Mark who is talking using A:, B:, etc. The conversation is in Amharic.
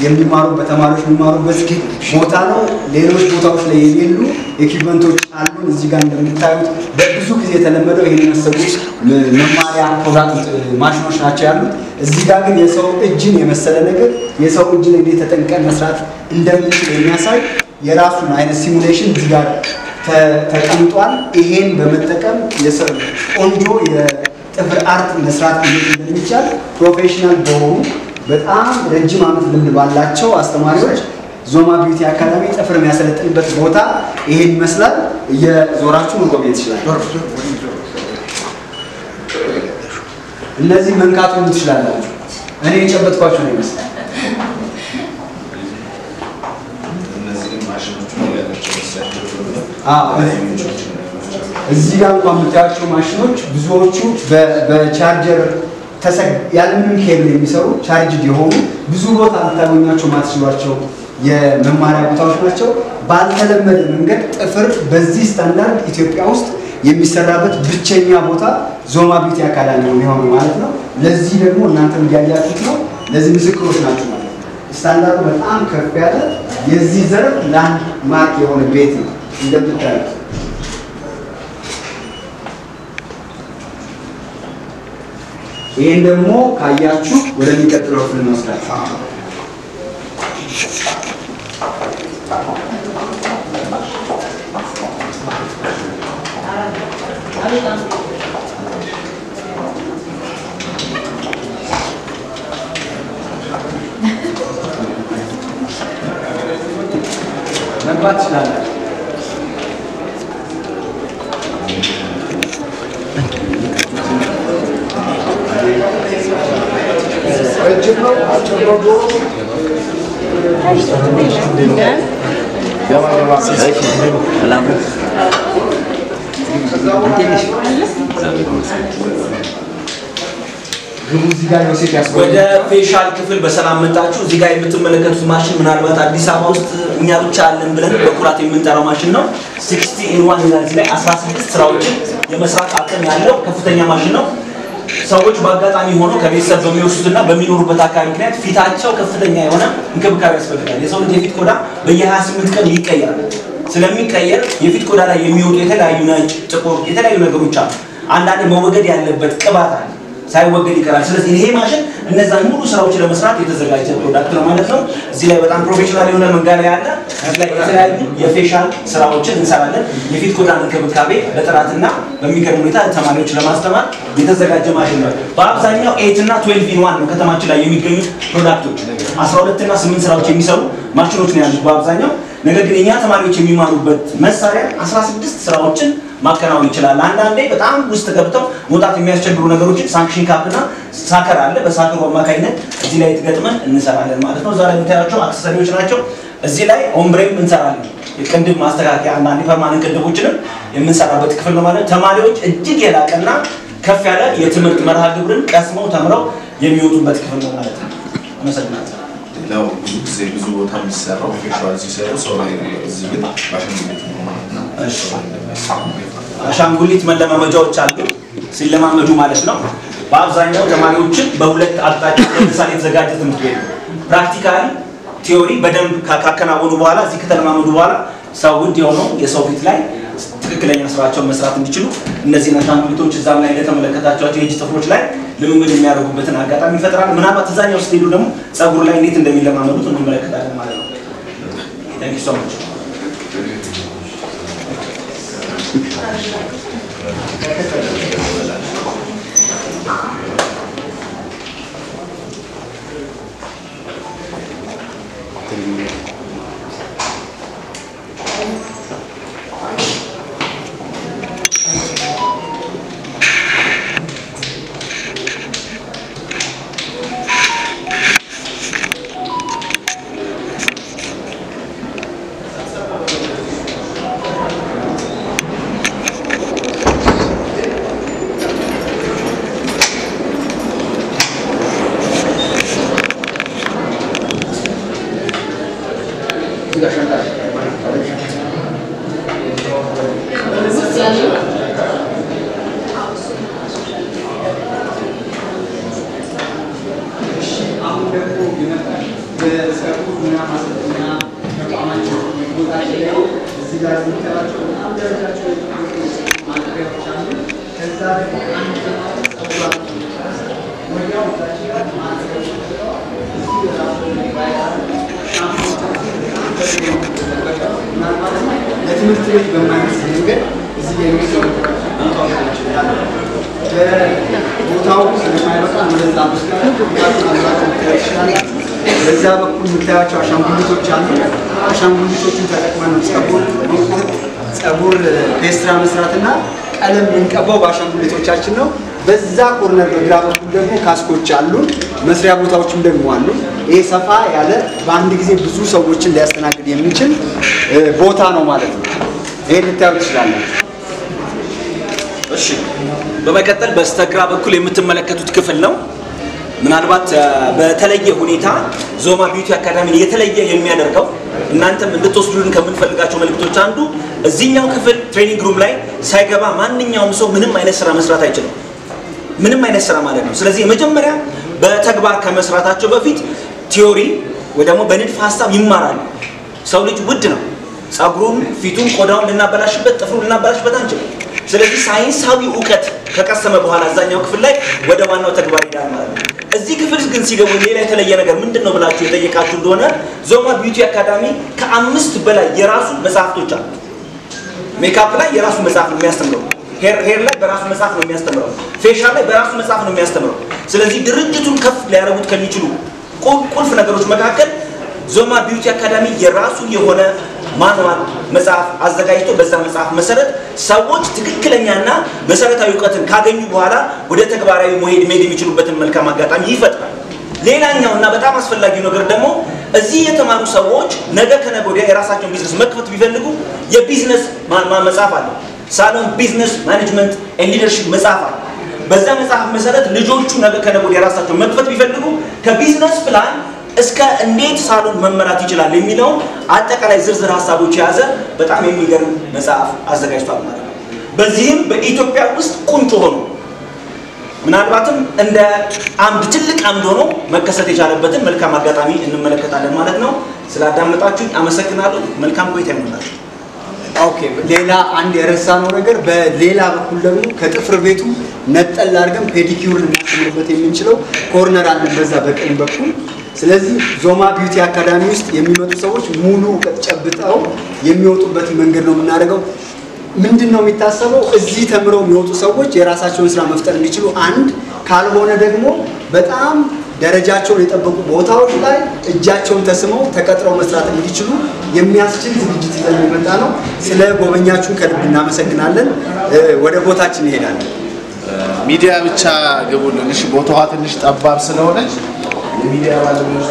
A: የሚማሩበት ተማሪዎች የሚማሩበት ቦታ ነው ሌሎች ቦታዎች ላይ የሌሉ ኢኩዊፕመንቶች አሉ እዚህ ጋር እንደምታዩት በብዙ ጊዜ የተለመደው ይሄን መሰሉ መማሪያ ፕሮዳክት ማሽኖች ናቸው ያሉት እዚህ ጋር ግን የሰው እጅን የመሰለ ነገር የሰው እጅን እንዴት ተጠንቀን መስራት እንደምንችል የሚያሳይ የራሱን አይነት ሲሙሌሽን እዚህ ጋር ተቀምጧል ይሄን በመጠቀም የሰው ቆንጆ የጥፍር አርት መስራት እንደሚቻል ፕሮፌሽናል በሆኑ በጣም ረጅም ዓመት ልምድ ባላቸው አስተማሪዎች ዞማ ቢዩቲ አካዳሚ ጥፍር የሚያሰለጥንበት ቦታ ይሄን ይመስላል የዞራችሁ መጎብኘት ይችላል እነዚህ መንካቱን ትችላላችሁ እኔ የጨበጥኳችሁ ነው ይመስላል
B: እነዚህ ማሽኖች ነው ያላቸው
A: እዚህ ጋር እንኳን የምታያቸው ማሽኖች ብዙዎቹ በቻርጀር ያለምንም ኬብል የሚሰሩ ቻርጅድ የሆኑ ብዙ ቦታ ልታገኟቸው ማትችሏቸው የመማሪያ ቦታዎች ናቸው ባልተለመደ መንገድ ጥፍር በዚህ ስታንዳርድ ኢትዮጵያ ውስጥ የሚሰራበት ብቸኛ ቦታ ዞማ ቢዩቲ አካዳሚ ነው የሚሆነው ማለት ነው ለዚህ ደግሞ እናንተም ያያችሁት ነው ለዚህ ምስክሮች ናችሁ ማለት ነው ስታንዳርዱ በጣም ከፍ ያለ የዚህ ዘርፍ ላንድ ማርክ የሆነ ቤት ነው እንደምታዩት ይሄን ደግሞ ካያችሁ ወደሚቀጥለው ክፍል እንወስዳችሁ መግባት ይችላል
C: Rejimno, Achonodo.
D: ወደ ፌሻል ክፍል በሰላም መጣችሁ እዚህ ጋር የምትመለከቱት ማሽን ምናልባት አዲስ አበባ ውስጥ እኛ ብቻ አለን ብለን በኩራት የምንጠራው ማሽን ነው 60 in 1 እዚህ ላይ 16 ስራዎችን የመስራት አቅም ያለው ከፍተኛ ማሽን ነው ሰዎች በአጋጣሚ ሆኖ ከቤተሰብ በሚወስዱትና በሚኖሩበት አካባቢ ምክንያት ፊታቸው ከፍተኛ የሆነ እንክብካቤ ያስፈልጋል የሰው ልጅ የፊት ቆዳ በየ28 ቀን ይቀየራል ስለሚቀየር የፊት ቆዳ ላይ የሚወጡ የተለያዩ ነጭ ጥቁር የተለያዩ ነገሮች አሉ አንዳንዴ መወገድ ያለበት ቅባት አለ ሳይወገድ ይቀራል ስለዚህ ይሄ ማሽን እነዛን ሙሉ ስራዎች ለመስራት የተዘጋጀ ፕሮዳክት ነው ማለት ነው እዚህ ላይ በጣም ፕሮፌሽናል የሆነ መንገድ ያለ እዚህ ላይ የተለያዩ የፌሻል ስራዎችን እንሰራለን የፊት ቆዳን እንክብካቤ በጥራትና በሚገርም ሁኔታ ተማሪዎች ለማስተማር የተዘጋጀ ማሽን ነው በአብዛኛው 8 እና 12 in 1 ነው ከተማችን ላይ የሚገኙት ፕሮዳክቶች 12 እና 8 ስራዎች የሚሰሩ ማሽኖች ነው ያሉት በአብዛኛው ነገር ግን እኛ ተማሪዎች የሚማሩበት መሳሪያ 16 ስራዎችን ማከናወን ይችላል አንዳንዴ በጣም ውስጥ ገብተው መውጣት የሚያስቸግሩ ነገሮችን ሳንክሽን ካፕና ሳከር አለ በሳከሩ አማካይነት እዚህ ላይ ተገጥመን እንሰራለን ማለት ነው ዛሬ የምታያቸው አክሰሰሪዎች ናቸው እዚህ ላይ ኦምብሬም እንሰራለን የቅንድብ ማስተካከያ አንዳንዴ ፐርማነንት ቅንድቦችንም የምንሰራበት ክፍል ነው ማለት ተማሪዎች እጅግ የላቀና ከፍ ያለ የትምህርት መርሃ ግብርን ቀስመው ተምረው የሚወጡበት ክፍል ነው ማለት ነው አመሰግናለሁ
B: ነው ብዙ ቦታ የሚሰራው ፌሻል ሲሰሩ ሰው ላይ እዚህ ግን ባሽንጉሊት ነው ማለት ነው
D: እሺ አሻንጉሊት መለማመጃዎች አሉ ሲለማመዱ ማለት ነው በአብዛኛው ተማሪዎችን በሁለት አቅጣጫ ለምሳሌ የተዘጋጀ ትምህርት ቤት ፕራክቲካሊ ቲዮሪ በደንብ ካከናወኑ በኋላ እዚህ ከተለማመዱ በኋላ ሰው ውድ የሆነው የሰው ፊት ላይ ትክክለኛ ስራቸውን መስራት እንዲችሉ እነዚህ አሻንጉሊቶች እዛም ላይ እንደተመለከታችኋቸው የእጅ ጥፍሮች ላይ ልምምድ የሚያደርጉበትን አጋጣሚ ይፈጥራል ምናልባት እዛኛው ስትሄዱ ደግሞ ጸጉር ላይ እንዴት እንደሚለማመዱት እንመለከታለን ማለት ነው Thank you so much
A: ዛሬ የምታያቸው በጣም ደረጃቸው ማቅረቢያዎች አሉ። ከዛ ደግሞ አንድ ጸጉራ ወዲያው ለትምህርት ቤት በማይመስል መንገድ እዚህ የሚሰሩ ቦታው ስለማይበቃ ወደዛ በዛ በኩል የምታያቸው አሻንጉሊቶች አሉ። አሻንጉሊቶችን ተጠቅመን ነው ጸጉር ፔስትራ መስራትና ቀለም የምንቀባው በአሻንጉሊቶቻችን ነው። በዛ ኮርነር በግራ በኩል ደግሞ ካስኮች አሉ፣ መስሪያ ቦታዎችም ደግሞ አሉ። ይሄ ሰፋ ያለ በአንድ ጊዜ ብዙ ሰዎችን ሊያስተናግድ የሚችል ቦታ ነው ማለት ነው። ይሄን ልታዩ ትችላላችሁ።
D: እሺ፣ በመቀጠል በስተግራ በኩል የምትመለከቱት ክፍል ነው። ምናልባት በተለየ ሁኔታ ዞማ ቢዩቲ አካዳሚ የተለየ የሚያደርገው እናንተም እንድትወስዱልን ከምንፈልጋቸው መልእክቶች አንዱ እዚህኛው ክፍል ትሬኒንግ ሩም ላይ ሳይገባ ማንኛውም ሰው ምንም አይነት ስራ መስራት አይችልም። ምንም አይነት ስራ ማለት ነው። ስለዚህ መጀመሪያ በተግባር ከመስራታቸው በፊት ቲዮሪ ወይ ደግሞ በንድፍ ሐሳብ ይማራሉ። ሰው ልጅ ውድ ነው። ጸጉሩን፣ ፊቱን፣ ቆዳውን ልናበላሽበት፣ ጥፍሩን ልናበላሽበት አንችልም። ስለዚህ ሳይንሳዊ እውቀት ከቀሰመ በኋላ አዛኛው ክፍል ላይ ወደ ዋናው ተግባር ይዳል ማለት ነው። እዚህ ክፍል ግን ሲገቡ ሌላ የተለየ ነገር ምንድነው ብላችሁ የጠየቃችሁ እንደሆነ ዞማ ቢዩቲ አካዳሚ ከ5 በላይ የራሱ መጽሐፍቶች አሉ። ሜካፕ ላይ የራሱ መጽሐፍ ነው የሚያስተምረው። ሄር ላይ በራሱ መጽሐፍ ነው የሚያስተምረው። ፌሻል ላይ በራሱ መጽሐፍ ነው የሚያስተምረው። ስለዚህ ድርጅቱን ከፍ ሊያደርጉት ከሚችሉ ቁልፍ ነገሮች መካከል ዞማ ቢዩቲ አካዳሚ የራሱ የሆነ ማንዋል መጽሐፍ አዘጋጅቶ በዛ መጽሐፍ መሰረት ሰዎች ትክክለኛና መሰረታዊ እውቀትን ካገኙ በኋላ ወደ ተግባራዊ መሄድ የሚችሉበትን መልካም አጋጣሚ ይፈጥራል። ሌላኛውና በጣም አስፈላጊው ነገር ደግሞ እዚህ የተማሩ ሰዎች ነገ ከነገ ወዲያ የራሳቸውን ቢዝነስ መክፈት ቢፈልጉ የቢዝነስ መጽሐፍ አለ። ሳሎን ቢዝነስ ማኔጅመንት ኤንድ ሊደርሺፕ መጽሐፍ አለ። በዛ መጽሐፍ መሰረት ልጆቹ ነገ ከነገ ወዲያ የራሳቸውን መክፈት ቢፈልጉ ከቢዝነስ ፕላን እስከ እንዴት ሳሎን መመራት ይችላል የሚለው አጠቃላይ ዝርዝር ሀሳቦች የያዘ በጣም የሚገርም መጽሐፍ አዘጋጅቷል ማለት ነው። በዚህም በኢትዮጵያ ውስጥ ቁንጮ ሆኖ ምናልባትም እንደ አምድ ትልቅ አምድ ሆኖ መከሰት የቻለበትን መልካም አጋጣሚ እንመለከታለን ማለት ነው። ስላዳመጣችሁኝ አመሰግናለሁ። መልካም ቆይታ ይሁንላችሁ።
A: ኦኬ፣ ሌላ አንድ የረሳነው ነገር በሌላ በኩል ደግሞ ከጥፍር ቤቱ ነጠል አድርገን ፔዲኪዩር ልናስተምርበት የምንችለው ኮርነር አለን በዛ በቀኝ በኩል። ስለዚህ ዞማ ቢዩቲ አካዳሚ ውስጥ የሚመጡ ሰዎች ሙሉ እውቀት ጨብጠው የሚወጡበት መንገድ ነው የምናደርገው። ምንድነው የሚታሰበው? እዚህ ተምረው የሚወጡ ሰዎች የራሳቸውን ስራ መፍጠር እንዲችሉ አንድ፣ ካልሆነ ደግሞ በጣም ደረጃቸውን የጠበቁ ቦታዎች ላይ እጃቸውን ተስመው ተቀጥረው መስራት እንዲችሉ የሚያስችል ዝግጅት ይዘን የመጣ ነው። ስለ ጎበኛችሁን ከልብ እናመሰግናለን። ወደ ቦታችን እንሄዳለን።
C: ሚዲያ ብቻ ግቡልን። እሺ፣ ቦታዋ ትንሽ ጠባብ ስለሆነች የሚዲያ ባለሙያዎች